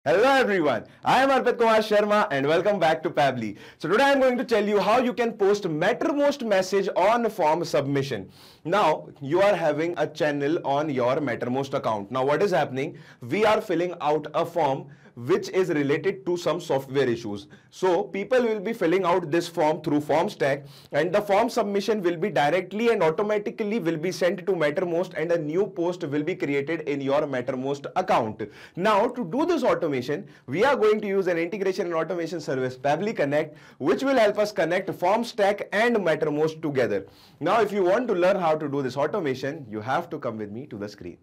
Hello everyone, I am Arpit Kumar Sharma and welcome back to Pably. So today I am going to tell you how you can post Mattermost message on form submission. Now you are having a channel on your Mattermost account. Now what is happening? We are filling out a form which is related to some software issues. So people will be filling out this form through FormStack and the form submission will be directly and automatically will be sent to Mattermost and a new post will be created in your Mattermost account. Now to do this automation, we are going to use an integration and automation service Pably Connect, which will help us connect FormStack and Mattermost together. Now if you want to learn how to do this automation, you have to come with me to the screen.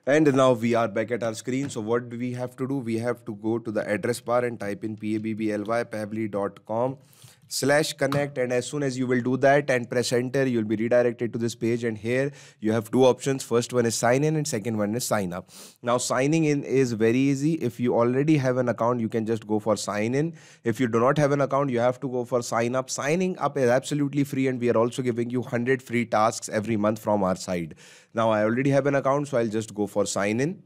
And now we are back at our screen. So what do we have to do? We have to go to the address bar and type in pably.com/connect, and as soon as you will do that and press enter, you'll be redirected to this page, and here you have two options. First one is sign in and second one is sign up. Now signing in is very easy. If you already have an account, you can just go for sign in. If you do not have an account, you have to go for sign up. Signing up is absolutely free and we are also giving you 100 free tasks every month from our side. Now I already have an account, so I'll just go for sign in.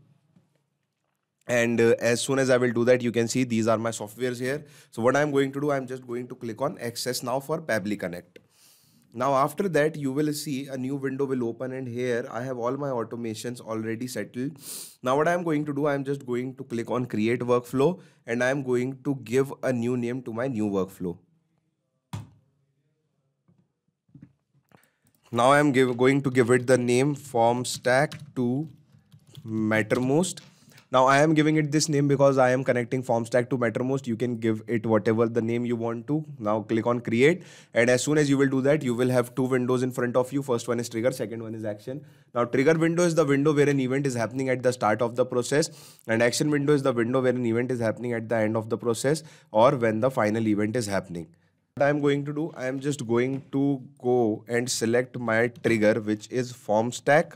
And as soon as I will do that, you can see these are my softwares here. So what I'm going to do, I'm just going to click on access now for Pably Connect. Now after that, you will see a new window will open, and here I have all my automations already settled. Now what I'm going to do, I'm just going to click on create workflow and I'm going to give a new name to my new workflow. Now I'm going to give it the name FormStack to Mattermost. Now I am giving it this name because I am connecting FormStack to Mattermost. You can give it whatever the name you want to. Now click on create, and as soon as you will do that, you will have two windows in front of you. First one is trigger, second one is action. Now trigger window is the window where an event is happening at the start of the process, and action window is the window where an event is happening at the end of the process or when the final event is happening. What I am going to do, I am just going to go and select my trigger, which is FormStack.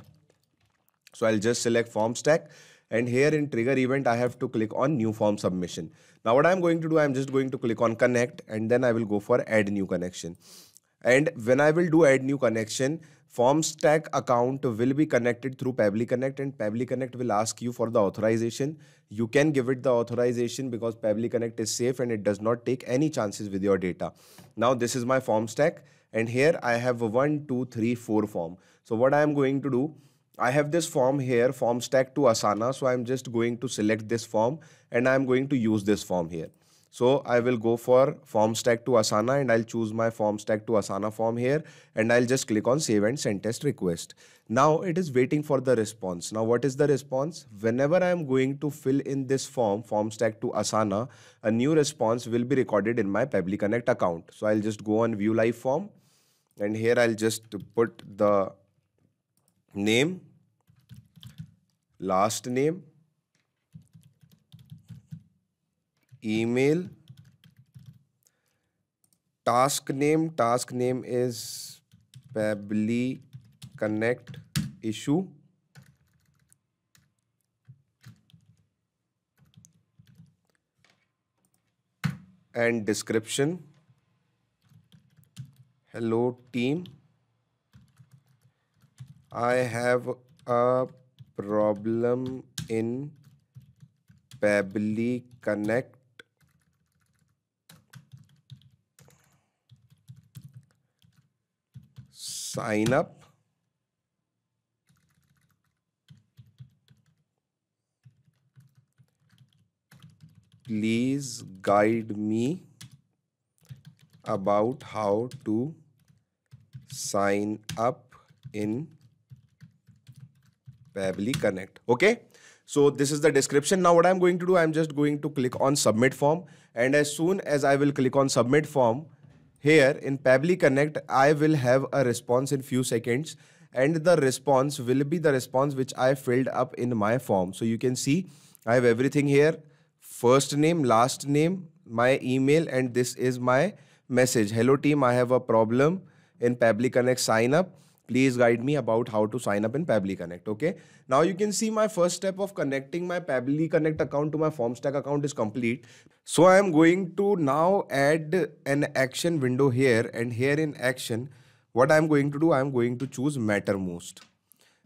So I'll just select FormStack, and here in trigger event, I have to click on new form submission. Now what I'm going to do, I'm just going to click on connect, and then I will go for add new connection. And when I will do add new connection, FormStack account will be connected through Pably Connect, and Pably Connect will ask you for the authorization. You can give it the authorization because Pably Connect is safe and it does not take any chances with your data. Now this is my FormStack, and here I have 1, 2, 3, 4 form. So what I am going to do, I have this form here, FormStack to Asana. So I'm just going to select this form and I'm going to use this form here. So I will go for FormStack to Asana and I'll choose my FormStack to Asana form here, and I'll just click on save and send test request. Now it is waiting for the response. Now what is the response? Whenever I'm going to fill in this form, FormStack to Asana, a new response will be recorded in my Pably Connect account. So I'll just go on view live form, and here I'll just put the name, last name, email, task name is Pably Connect issue, and description, hello team, I have a problem in Pably Connect. Sign up. Please guide me about how to sign up in Pably Connect. Okay. So this is the description. Now what I'm going to do, I'm just going to click on submit form, and as soon as I will click on submit form, here in Pably Connect, I will have a response in few seconds, and the response will be the response which I filled up in my form. So you can see I have everything here: first name, last name, my email, and this is my message. Hello team, I have a problem in Pably Connect sign up. Please guide me about how to sign up in Pably Connect. Okay. Now you can see my first step of connecting my Pably Connect account to my FormStack account is complete. So I am going to now add an action window here, and here in action, what I am going to do, I am going to choose Mattermost.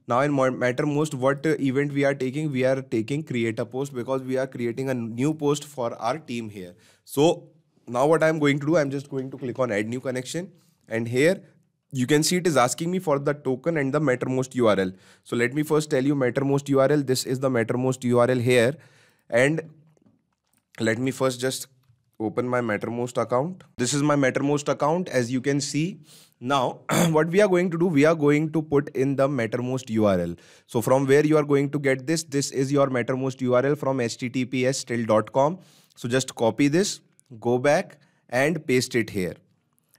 Now in Mattermost, what event we are taking? We are taking create a post because we are creating a new post for our team here. So now what I'm going to do, I'm just going to click on add new connection, and here you can see it is asking me for the token and the Mattermost URL. So let me first tell you Mattermost URL. This is the Mattermost URL here, and let me first just open my Mattermost account. This is my Mattermost account, as you can see. Now, what we are going to do, we are going to put in the Mattermost URL. So from where you are going to get this, this is your Mattermost URL from https://till.com. So just copy this, go back and paste it here.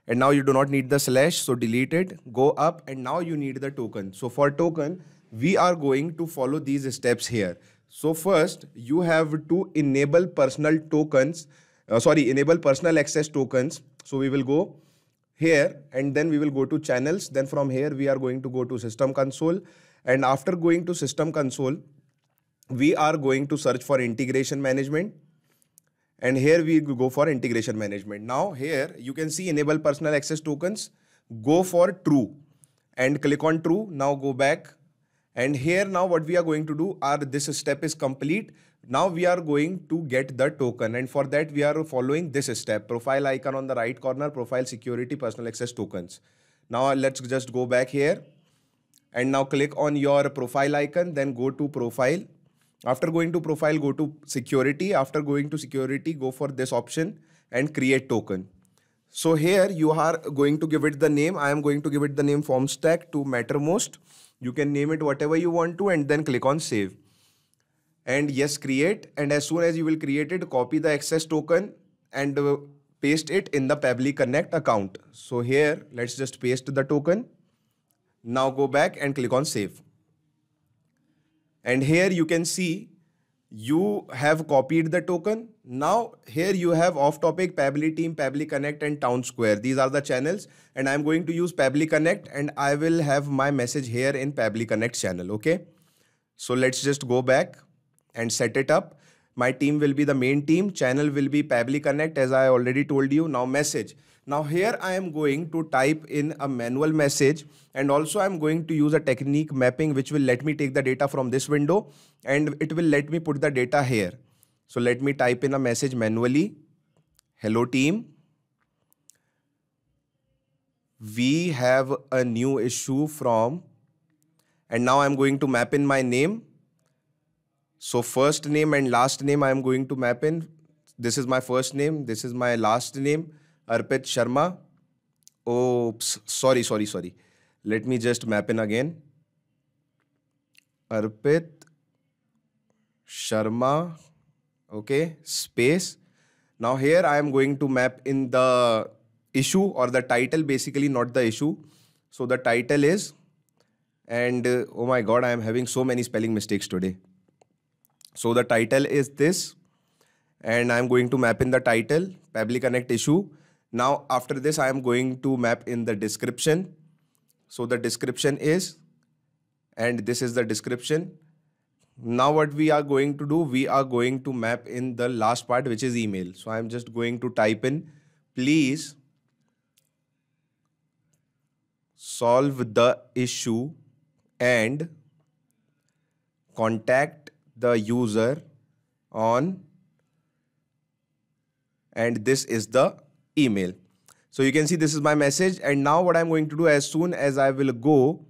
And now you do not need the slash, so delete it, go up, and now you need the token. So for token, we are going to follow these steps here. So first, you have to enable personal tokens, enable personal access tokens. So we will go here and then we will go to channels. Then from here, we are going to go to system console. And after going to system console, we are going to search for integration management. And here we go for integration management. Now here you can see enable personal access tokens. Go for true and click on true. Now go back. And here now what we are going to do are this step is complete. Now we are going to get the token. And for that we are following this step. Profile icon on the right corner, profile security, personal access tokens. Now let's just go back here. And now click on your profile icon. Then go to profile. After going to profile, go to security. After going to security, go for this option and create token. So here you are going to give it the name. I am going to give it the name FormStack to Mattermost. You can name it whatever you want to and then click on save. And yes, create. And as soon as you will create it, copy the access token and paste it in the Pabbly Connect account. So here, let's just paste the token. Now go back and click on save. And here you can see you have copied the token. Now here you have off topic, Pabbly team, Pabbly Connect and Town Square. These are the channels and I'm going to use Pabbly Connect and I will have my message here in Pabbly Connect channel. Okay. So let's just go back and set it up. My team will be the main team. Channel will be Pabbly Connect as I already told you. Now message. Now here I am going to type in a manual message and also I am going to use a technique mapping which will let me take the data from this window and it will let me put the data here. So let me type in a message manually. Hello team. We have a new issue from, and now I am going to map in my name. So first name and last name I am going to map in. This is my first name. This is my last name. Arpit Sharma. Oops, sorry. Let me just map in again. Arpit Sharma. Okay, space. Now here I am going to map in the issue or the title, basically not the issue. So the title is, and oh my God, I am having so many spelling mistakes today. So the title is this, and I am going to map in the title, Pabbly Connect issue. Now, after this, I am going to map in the description. So the description is, and this is the description. Now what we are going to do, we are going to map in the last part, which is email. So I am just going to type in, please solve the issue and contact the user on, and this is the email. So you can see this is my message. And now what I'm going to do, as soon as I will go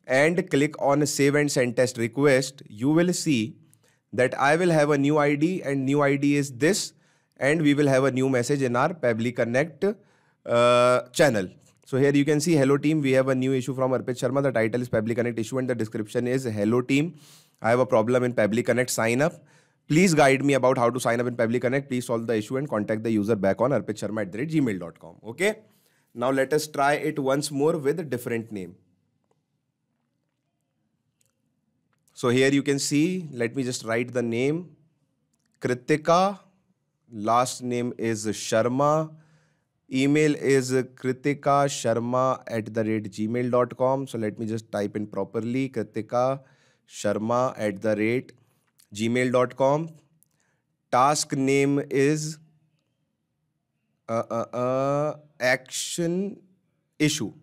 and click on save and send test request, you will see that I will have a new ID and new ID is this, and we will have a new message in our Pabbly Connect channel. So here you can see, hello team, we have a new issue from Arpit Sharma. The title is Pabbly Connect issue and the description is, hello team, I have a problem in Pabbly Connect, sign up. Please guide me about how to sign up in Pabbly Connect. Please solve the issue and contact the user back on arpitsharma@gmail.com. Okay. Now let us try it once more with a different name. So here you can see, let me just write the name, Kritika. Last name is Sharma. Email is kritikasharma@gmail.com. So let me just type in properly, kritikasharma@gmail.com. Task name is action issue.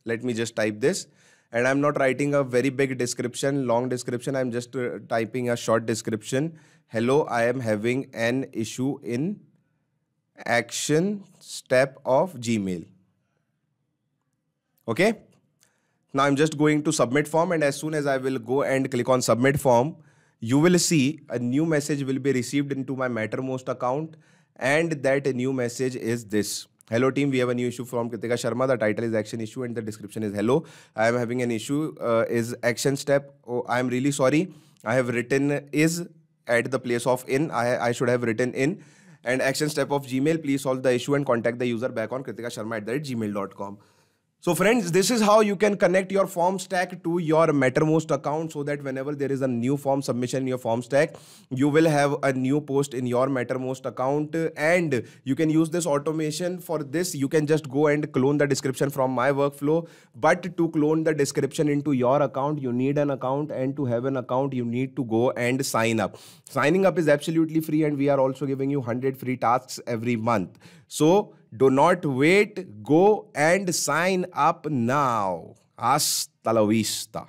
Let me just type this. and I'm not writing a very big description, long description. I'm just typing a short description. Hello, I am having an issue in action step of Gmail. Okay. Now I'm just going to submit form, and as soon as I will go and click on submit form, you will see a new message will be received into my Mattermost account, and that new message is this. Hello team, we have a new issue from Kritika Sharma. The title is action issue and the description is hello. I am having an issue is action step. Oh, I am really sorry. I have written is at the place of in. I should have written in. And action step of Gmail. Please solve the issue and contact the user back on kritikasharma@gmail.com. So friends, this is how you can connect your form stack to your Mattermost account, so that whenever there is a new form submission in your form stack, you will have a new post in your Mattermost account, and you can use this automation. For this, you can just go and clone the description from my workflow. But to clone the description into your account, you need an account, and to have an account, you need to go and sign up. Signing up is absolutely free, and we are also giving you 100 free tasks every month. So do not wait, go and sign up now. Hasta la vista.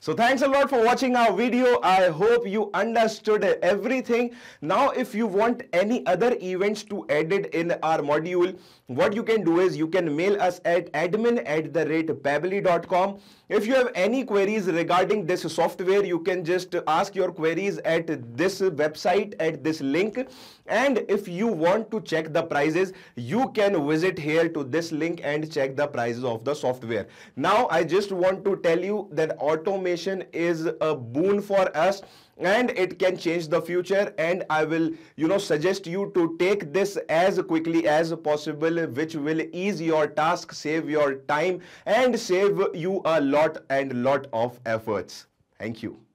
So thanks a lot for watching our video. I hope you understood everything. Now, if you want any other events to added in our module, what you can do is you can mail us at admin@pabbly.com. If you have any queries regarding this software, you can just ask your queries at this website, at this link. And if you want to check the prices, you can visit here to this link and check the prices of the software. Now, I just want to tell you that automation is a boon for us, and it can change the future, and I will suggest you to take this as quickly as possible, which will ease your task, save your time, and save you a lot of efforts. Thank you.